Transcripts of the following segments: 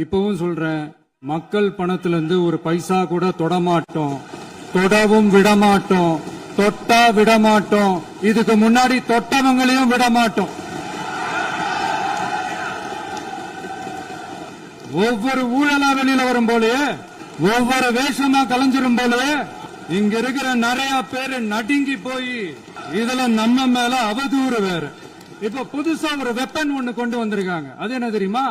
இப்பவும் சொல்றேன், மக்கள் பணத்துல இருந்து ஒரு பைசா கூட தொடமாட்டோம், தொடவும் விடமாட்டோம், தொட்டா விடமாட்டோம், இதுக்கு முன்னாடி தொட்டவங்களையும் விடமாட்டோம். ஒவ்வொரு ஊழலா வெளியில வரும் போலயே, ஒவ்வொரு வேஷமா கலைஞ்சிரும் போலயே இங்க இருக்கிற நிறைய பேரு நடுங்கி போய் இதுல நம்ம மேல அவதூறு வேற. இப்ப புதுசா ஒரு வெப்பன் ஒண்ணு கொண்டு வந்திருக்காங்க. அது என்ன தெரியுமா?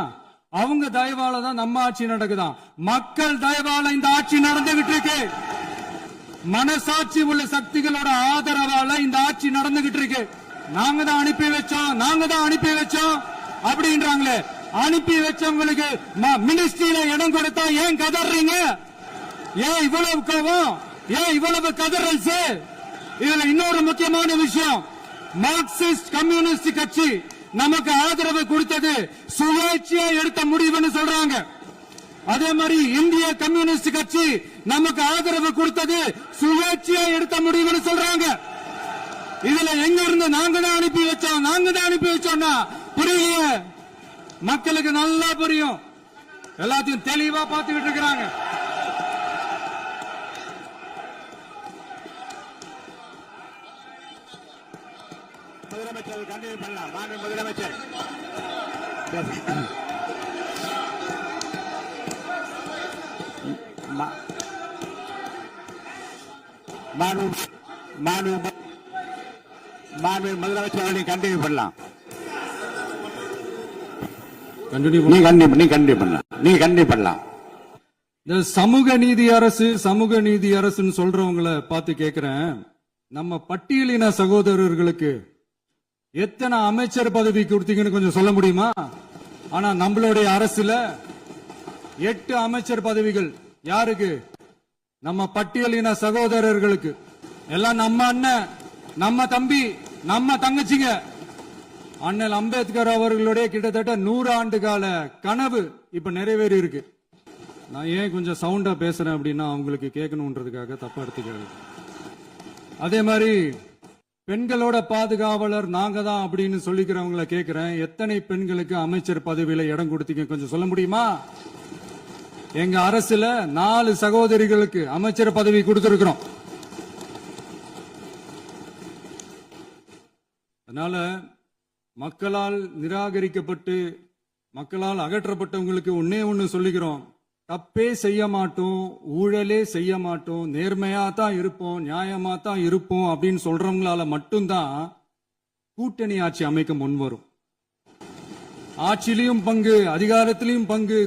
அவங்க தயவால தான் நம்ம ஆட்சி நடக்குதான். மக்கள் தயவால இந்த ஆட்சி நடந்துகிட்டு இருக்கு. மனசாட்சி உள்ள சக்திகளோட ஆதரவால இந்த ஆட்சி நடந்துகிட்டு இருக்கு. நாங்க தான் அனுப்பி வச்சோம், நாங்க தான் அனுப்பி வச்சோம் அப்படின்றாங்களே. அனுப்பி வச்சவங்களுக்கு மினிஸ்ட்ரியில இடம் கொடுத்தா ஏன் கதறீங்க? ஏன் இவ்வளவு கோபம்? ஏன் இவ்வளவு கதறல்ஸ்? இதுல இன்னொரு முக்கியமான விஷயம், மார்க்சிஸ்ட் கம்யூனிஸ்ட் கட்சி நமக்கு ஆதரவு கொடுத்தது சுயேட்சையா எடுத்த முடிவுன்னு சொல்றாங்க. அதே மாதிரி இந்திய கம்யூனிஸ்ட் கட்சி நமக்கு ஆதரவு கொடுத்தது சுயேட்சையா எடுத்த முடிவுன்னு சொல்றாங்க. இதுல எங்க இருந்து நாங்க தான் அனுப்பி வச்சோம், நாங்க தான் அனுப்பி வச்சோம்னா புரியல. மக்களுக்கு நல்லா புரியும், எல்லாத்தையும் தெளிவா பார்த்துக்கிட்டு இருக்கிறாங்க. முதலமைச்சர் கண்டினியூ பண்ணலாம். மாண்பு முதலமைச்சர் மாண்பு முதலமைச்சர் கண்டினியூ பண்ணலாம். நீ கண்டினியூ பண்ணலாம். இந்த சமூக நீதி அரசு, சமூக நீதி அரசுன்னு சொல்றவங்களை பார்த்து கேட்கிறேன், நம்ம பட்டியலின சகோதரர்களுக்கு எத்தனை அமைச்சர் பதவி கொடுத்தீங்கன்னு கொஞ்சம் சொல்ல முடியுமா? ஆனா நம்மளுடைய அரசுல 8 அமைச்சர் பதவிகள் யாருக்கு? நம்ம பட்டியலின சகோதரர்களுக்கு. எல்லாம் நம்ம அண்ணன், நம்ம தம்பி, நம்ம தங்கச்சிங்க. அண்ணல் அம்பேத்கர் அவர்களுடைய கிட்டத்தட்ட 100 ஆண்டு கால கனவு இப்ப நிறைவேறி இருக்கு. நான் ஏன் கொஞ்சம் சவுண்டா பேசுறேன் அப்படின்னா அவங்களுக்கு கேட்கணும்ன்றதுக்காக தப்பா எடுத்துக்கிறது. அதே மாதிரி பெண்களோட பாதுகாவலர் நாங்க தான் அப்படின்னு சொல்லிக்கிறவங்களை கேட்கிறேன், எத்தனை பெண்களுக்கு அமைச்சர் பதவியில இடம் கொடுத்தீங்க கொஞ்சம் சொல்ல முடியுமா? எங்க அரசுல 4 சகோதரிகளுக்கு அமைச்சர் பதவி கொடுத்திருக்கிறோம். அதனால மக்களால் நிராகரிக்கப்பட்டு மக்களால் அகற்றப்பட்டவங்களுக்கு ஒன்னே ஒன்னு சொல்லிக்கிறோம், தப்பே செய்ய மாட்டோம், ஊழலே செய்ய மாட்டோம், நேர்மையா தான் இருப்போம், நியாயமா தான் இருப்போம் அப்படின்னு சொல்றவங்களால மட்டும்தான் கூட்டணி ஆட்சி அமைக்க முன்வரும். ஆட்சியிலையும் பங்கு, அதிகாரத்திலையும் பங்கு